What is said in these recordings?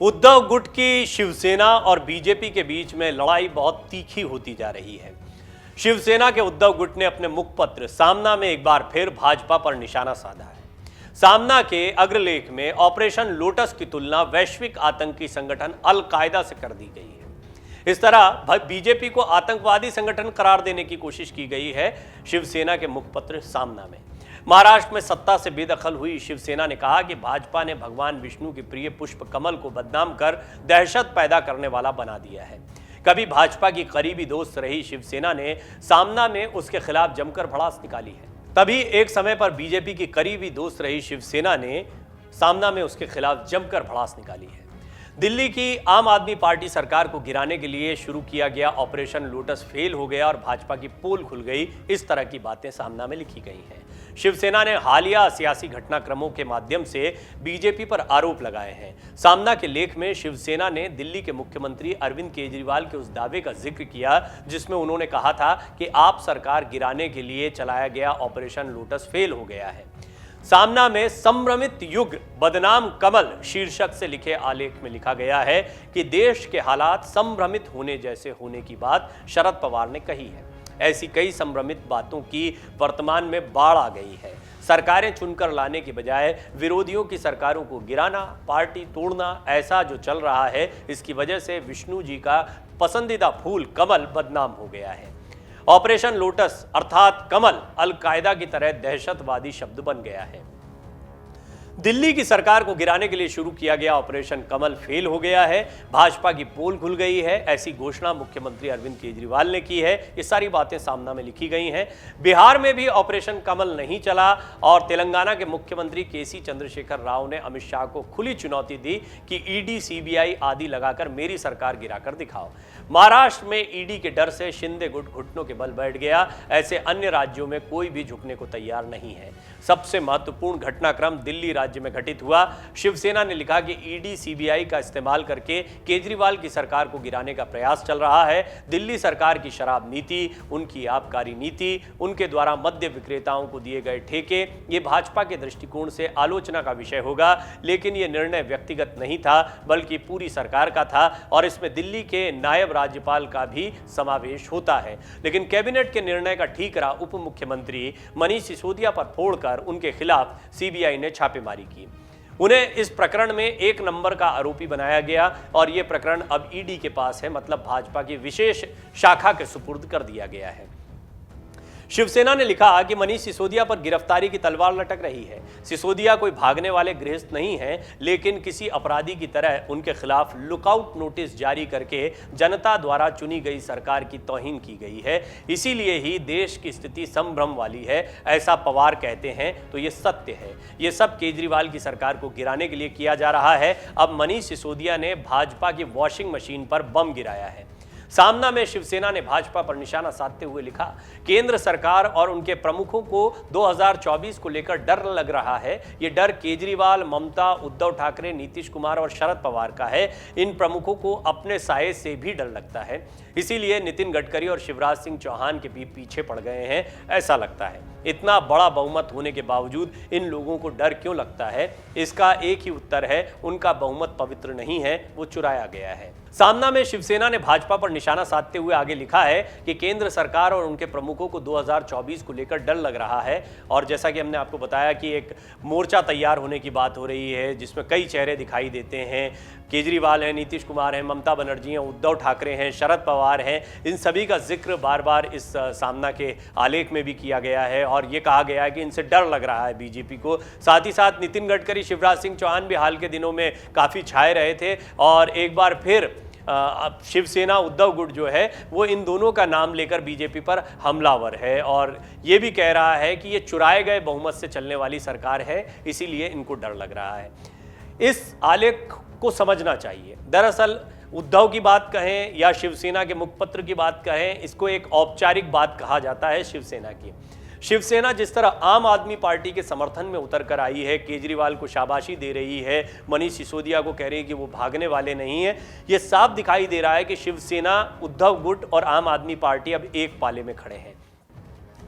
उद्धव गुट की शिवसेना और बीजेपी के बीच में लड़ाई बहुत तीखी होती जा रही है। शिवसेना के उद्धव गुट ने अपने मुखपत्र सामना में एक बार फिर भाजपा पर निशाना साधा है। सामना के अग्रलेख में ऑपरेशन लोटस की तुलना वैश्विक आतंकी संगठन अल कायदा से कर दी गई है। इस तरह बीजेपी को आतंकवादी संगठन करार देने की कोशिश की गई है। शिवसेना के मुखपत्र सामना में महाराष्ट्र में सत्ता से बेदखल हुई शिवसेना ने कहा कि भाजपा ने भगवान विष्णु के प्रिय पुष्प कमल को बदनाम कर दहशत पैदा करने वाला बना दिया है। कभी भाजपा की करीबी दोस्त रही शिवसेना ने सामना में उसके खिलाफ जमकर भड़ास निकाली है। तभी एक समय पर बीजेपी की करीबी दोस्त रही शिवसेना ने सामना में उसके खिलाफ जमकर भड़ास निकाली है। दिल्ली की आम आदमी पार्टी सरकार को गिराने के लिए शुरू किया गया ऑपरेशन लोटस फेल हो गया और भाजपा की पोल खुल गई, इस तरह की बातें सामना में लिखी गई हैं। शिवसेना ने हालिया सियासी घटनाक्रमों के माध्यम से बीजेपी पर आरोप लगाए हैं। सामना के लेख में शिवसेना ने दिल्ली के मुख्यमंत्री अरविंद केजरीवाल के उस दावे का जिक्र किया जिसमें उन्होंने कहा था कि आप सरकार गिराने के लिए चलाया गया ऑपरेशन लोटस फेल हो गया है। सामना में संभ्रमित युग बदनाम कमल शीर्षक से लिखे आलेख में लिखा गया है कि देश के हालात संभ्रमित होने जैसे होने की बात शरद पवार ने कही है। ऐसी कई संभ्रमित बातों की वर्तमान में बाढ़ आ गई है। सरकारें चुनकर लाने के बजाय विरोधियों की सरकारों को गिराना, पार्टी तोड़ना, ऐसा जो चल रहा है, इसकी वजह से विष्णु जी का पसंदीदा फूल कमल बदनाम हो गया है। ऑपरेशन लोटस अर्थात कमल अल कायदा की तरह दहशतवादी शब्द बन गया है। दिल्ली की सरकार को गिराने के लिए शुरू किया गया ऑपरेशन कमल फेल हो गया है। भाजपा की पोल खुल गई है, ऐसी घोषणा मुख्यमंत्री अरविंद केजरीवाल ने की है। ये सारी बातें सामना में लिखी गई हैं। बिहार में भी ऑपरेशन कमल नहीं चला और तेलंगाना के मुख्यमंत्री केसी चंद्रशेखर राव ने अमित शाह को खुली चुनौती दी कि ईडी, सीबीआई आदि लगाकर मेरी सरकार गिराकर दिखाओ। महाराष्ट्र में ईडी के डर से शिंदे गुट घुटनों के बल बैठ गया। ऐसे अन्य राज्यों में कोई भी झुकने को तैयार नहीं है। सबसे महत्वपूर्ण घटनाक्रम दिल्ली राज्य में घटित हुआ। शिवसेना ने लिखा कि ईडी, सीबीआई का इस्तेमाल करके केजरीवाल की सरकार को गिराने का प्रयास चल रहा है। दिल्ली सरकार की शराब नीति, उनकी आबकारी नीति, उनके द्वारा मद्य विक्रेताओं को दिए गए ठेके, ये भाजपा के दृष्टिकोण से आलोचना का विषय होगा। लेकिन यह निर्णय व्यक्तिगत नहीं था बल्कि पूरी सरकार का था और इसमें दिल्ली के नायब राज्यपाल का भी समावेश होता है। लेकिन कैबिनेट के निर्णय का ठीकरा उप मुख्यमंत्री मनीष सिसोदिया पर फोड़कर उनके खिलाफ सीबीआई ने छापेमारी की। उन्हें इस प्रकरण में 1 नंबर का आरोपी बनाया गया और यह प्रकरण अब ईडी के पास है, मतलब भाजपा की विशेष शाखा के सुपुर्द कर दिया गया है। शिवसेना ने लिखा कि मनीष सिसोदिया पर गिरफ्तारी की तलवार लटक रही है। सिसोदिया कोई भागने वाले गृहस्थ नहीं है, लेकिन किसी अपराधी की तरह उनके खिलाफ लुकआउट नोटिस जारी करके जनता द्वारा चुनी गई सरकार की तौहीन की गई है। इसीलिए ही देश की स्थिति संभ्रम वाली है, ऐसा पवार कहते हैं। तो ये सत्य है। ये सब केजरीवाल की सरकार को गिराने के लिए किया जा रहा है। अब मनीष सिसोदिया ने भाजपा की वॉशिंग मशीन पर बम गिराया है। सामना में शिवसेना ने भाजपा पर निशाना साधते हुए लिखा, केंद्र सरकार और उनके प्रमुखों को 2024 को लेकर डर लग रहा है। ये डर केजरीवाल, ममता, उद्धव ठाकरे, नीतीश कुमार और शरद पवार का है। इन प्रमुखों को अपने साये से भी डर लगता है। इसीलिए नितिन गडकरी और शिवराज सिंह चौहान के भी पीछे पड़ गए हैं, ऐसा लगता है। इतना बड़ा बहुमत होने के बावजूद इन लोगों को डर क्यों लगता है? इसका एक ही उत्तर है, उनका बहुमत पवित्र नहीं है, वो चुराया गया है। सामना में शिवसेना ने भाजपा पर निशाना साधते हुए आगे लिखा है कि केंद्र सरकार और उनके प्रमुखों को 2024 को लेकर डर लग रहा है। और जैसा कि हमने आपको बताया कि एक मोर्चा तैयार होने की बात हो रही है जिसमें कई चेहरे दिखाई देते हैं। केजरीवाल हैं, नीतीश कुमार हैं, ममता बनर्जी हैं, उद्धव ठाकरे हैं, शरद पवार हैं। इन सभी का जिक्र बार बार इस सामना के आलेख में भी किया गया है और ये कहा गया है कि इनसे डर लग रहा है बीजेपी को। साथ ही साथ नितिन गडकरी, शिवराज सिंह चौहान भी हाल के दिनों में काफ़ी छाए रहे थे और एक बार फिर शिवसेना, उद्धव गुट जो है वो इन दोनों का नाम लेकर बीजेपी पर हमलावर है और ये भी कह रहा है कि ये चुराए गए बहुमत से चलने वाली सरकार है, इसीलिए इनको डर लग रहा है। इस आलेख को समझना चाहिए। दरअसल उद्धव की बात कहें या शिवसेना के मुखपत्र की बात कहें, इसको एक औपचारिक बात कहा जाता है शिवसेना की। शिवसेना जिस तरह आम आदमी पार्टी के समर्थन में उतर कर आई है, केजरीवाल को शाबाशी दे रही है, मनीष सिसोदिया को कह रही है कि वो भागने वाले नहीं है, ये साफ दिखाई दे रहा है कि शिवसेना, उद्धव गुट और आम आदमी पार्टी अब एक पाले में खड़े हैं।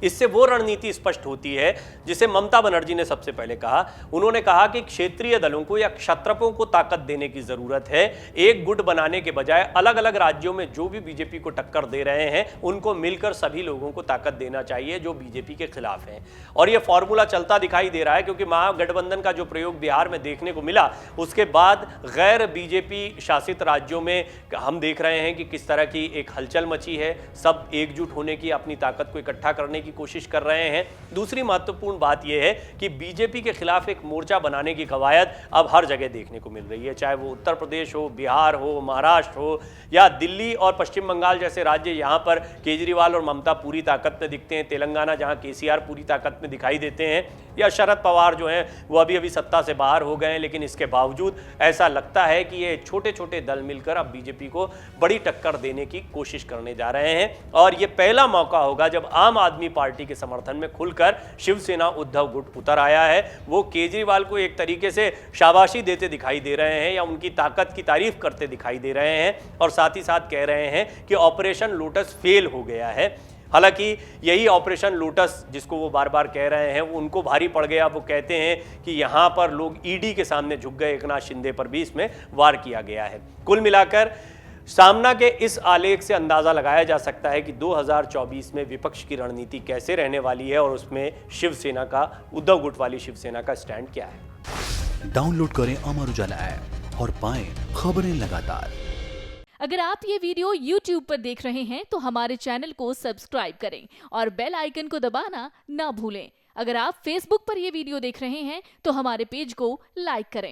इससे वो रणनीति स्पष्ट होती है जिसे ममता बनर्जी ने सबसे पहले कहा। उन्होंने कहा कि क्षेत्रीय दलों को या क्षत्रपों को ताकत देने की जरूरत है। एक गुट बनाने के बजाय अलग अलग राज्यों में जो भी बीजेपी को टक्कर दे रहे हैं उनको मिलकर सभी लोगों को ताकत देना चाहिए जो बीजेपी के खिलाफ हैं। और यह फॉर्मूला चलता दिखाई दे रहा है, क्योंकि महागठबंधन का जो प्रयोग बिहार में देखने को मिला, उसके बाद गैर बीजेपी शासित राज्यों में हम देख रहे हैं कि किस तरह की एक हलचल मची है। सब एकजुट होने की, अपनी ताकत को इकट्ठा करने की कोशिश कर रहे हैं। दूसरी महत्वपूर्ण बात यह है कि बीजेपी के खिलाफ एक मोर्चा बनाने की कवायद अब हर जगह देखने को मिल रही है, चाहे वो उत्तर प्रदेश हो, बिहार हो, महाराष्ट्र हो या दिल्ली और पश्चिम बंगाल जैसे राज्य। यहाँ पर केजरीवाल और ममता पूरी ताकत में दिखते हैं, तेलंगाना जहाँ केसीआर पूरी ताकत में दिखाई देते हैं, या शरद पवार जो हैं वो अभी सत्ता से बाहर हो गए हैं, लेकिन इसके बावजूद ऐसा लगता है कि ये छोटे छोटे दल मिलकर अब बीजेपी को बड़ी टक्कर देने की कोशिश करने जा रहे हैं। और ये पहला मौका होगा जब आम आदमी पार्टी के समर्थन में खुलकर शिवसेना उद्धव गुट उतर आया है। वो केजरीवाल को एक तरीके से शाबाशी देते दिखाई दे रहे हैं या उनकी ताकत की तारीफ करते दिखाई दे रहे हैं, और साथ ही साथ कह रहे हैं कि ऑपरेशन लोटस फेल हो गया है। हालांकि यही ऑपरेशन लोटस जिसको वो बार बार कह रहे हैं वो उनको भारी पड़ गया। वो कहते हैं कि यहाँ पर लोग ईडी के सामने झुक गए, एकनाथ शिंदे पर भी इसमें वार किया गया है। कुल मिलाकर सामना के इस आलेख से अंदाजा लगाया जा सकता है कि 2024 में विपक्ष की रणनीति कैसे रहने वाली है और उसमें शिवसेना का, उद्धव गुट वाली शिवसेना का स्टैंड क्या है। डाउनलोड करें अमर उजाला ऐप और पाएं खबरें लगातार। अगर आप ये वीडियो YouTube पर देख रहे हैं तो हमारे चैनल को सब्सक्राइब करें और बेल आइकन को दबाना ना भूलें। अगर आप Facebook पर ये वीडियो देख रहे हैं तो हमारे पेज को लाइक करें।